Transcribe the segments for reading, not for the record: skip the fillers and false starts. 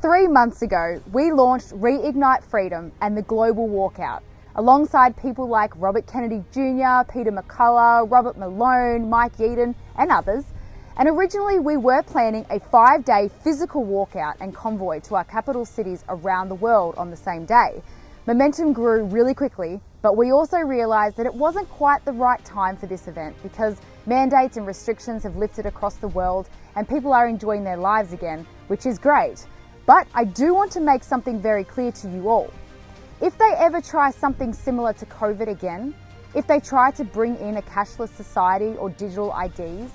3 months ago, we launched Reignite Freedom and the Global Walkout, alongside people like Robert Kennedy Jr., Peter McCullough, Robert Malone, Mike Yeadon, and others. And originally we were planning a 5-day physical walkout and convoy to our capital cities around the world on the same day. Momentum grew really quickly, but we also realised that it wasn't quite the right time for this event because mandates and restrictions have lifted across the world and people are enjoying their lives again, which is great. But I do want to make something very clear to you all. If they ever try something similar to COVID again, if they try to bring in a cashless society or digital IDs,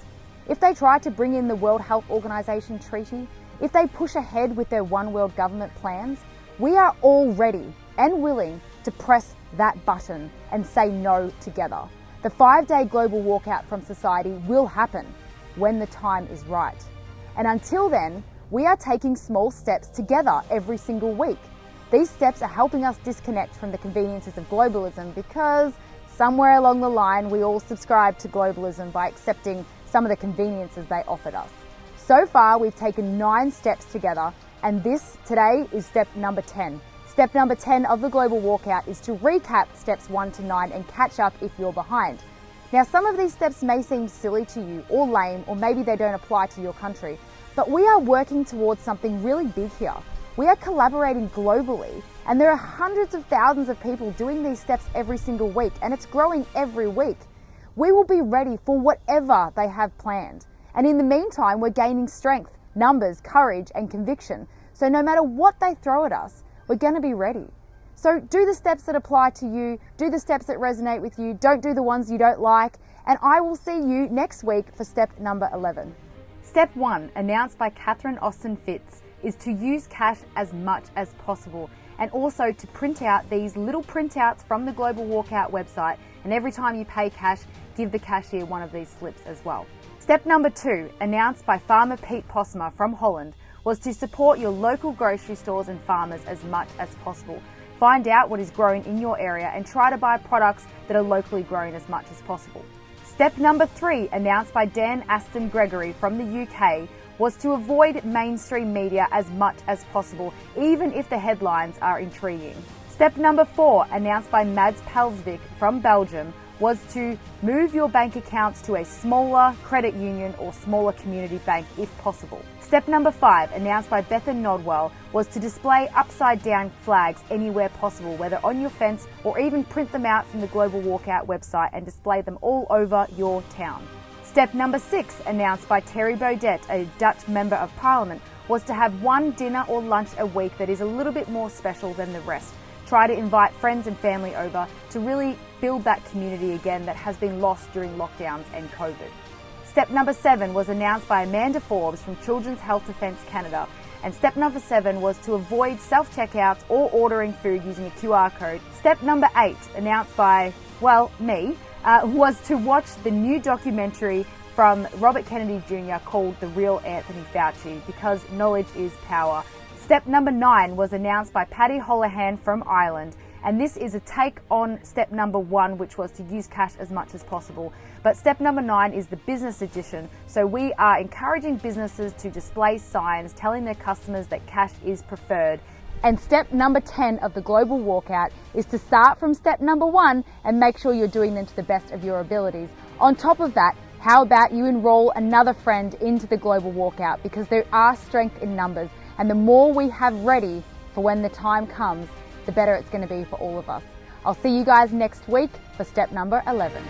if they try to bring in the World Health Organization treaty, if they push ahead with their One World government plans, we are all ready and willing to press that button and say no together. The 5-day global walkout from society will happen when the time is right. And until then, we are taking small steps together every single week. These steps are helping us disconnect from the conveniences of globalism because somewhere along the line we all subscribed to globalism by accepting some of the conveniences they offered us. So far we've taken 9 steps together, and this today is step number 10. Step number 10 of the global walkout is to recap steps 1 to 9 and catch up if you're behind. Now some of these steps may seem silly to you or lame, or maybe they don't apply to your country, but we are working towards something really big here. We are collaborating globally, and there are hundreds of thousands of people doing these steps every single week, and it's growing every week. We will be ready for whatever they have planned. And in the meantime, we're gaining strength, numbers, courage, and conviction. So no matter what they throw at us, we're going to be ready. So do the steps that apply to you, do the steps that resonate with you, don't do the ones you don't like, and I will see you next week for step number 11. Step 1, announced by Catherine Austin Fitz, is to use cash as much as possible, and also to print out these little printouts from the Global Walkout website, and every time you pay cash, give the cashier one of these slips as well. Step number 2, announced by farmer Pete Posma from Holland, was to support your local grocery stores and farmers as much as possible. Find out what is grown in your area and try to buy products that are locally grown as much as possible. Step number 3, announced by Dan Aston Gregory from the UK, was to avoid mainstream media as much as possible, even if the headlines are intriguing. Step number 4, announced by Mads Pelsvik from Belgium, was to move your bank accounts to a smaller credit union or smaller community bank if possible. Step number 5, announced by Bethan Nodwell, was to display upside down flags anywhere possible, whether on your fence or even print them out from the Global Walkout website and display them all over your town. Step number 6, announced by Thierry Baudet, a Dutch Member of Parliament, was to have one dinner or lunch a week that is a little bit more special than the rest. Try to invite friends and family over to really build that community again that has been lost during lockdowns and COVID. Step number 7 was announced by Amanda Forbes from Children's Health Defence Canada, and step number 7 was to avoid self-checkouts or ordering food using a QR code. Step number 8, announced by, me, was to watch the new documentary from Robert Kennedy Jr. called The Real Anthony Fauci, because knowledge is power. Step number 9 was announced by Paddy Holohan from Ireland, and this is a take on step number 1, which was to use cash as much as possible. But step number 9 is the business edition, so we are encouraging businesses to display signs telling their customers that cash is preferred. And step number 10 of the Global Walkout is to start from step number 1 and make sure you're doing them to the best of your abilities. On top of that, how about you enroll another friend into the Global Walkout, because there are strength in numbers, and the more we have ready for when the time comes, the better it's going to be for all of us. I'll see you guys next week for step number 11.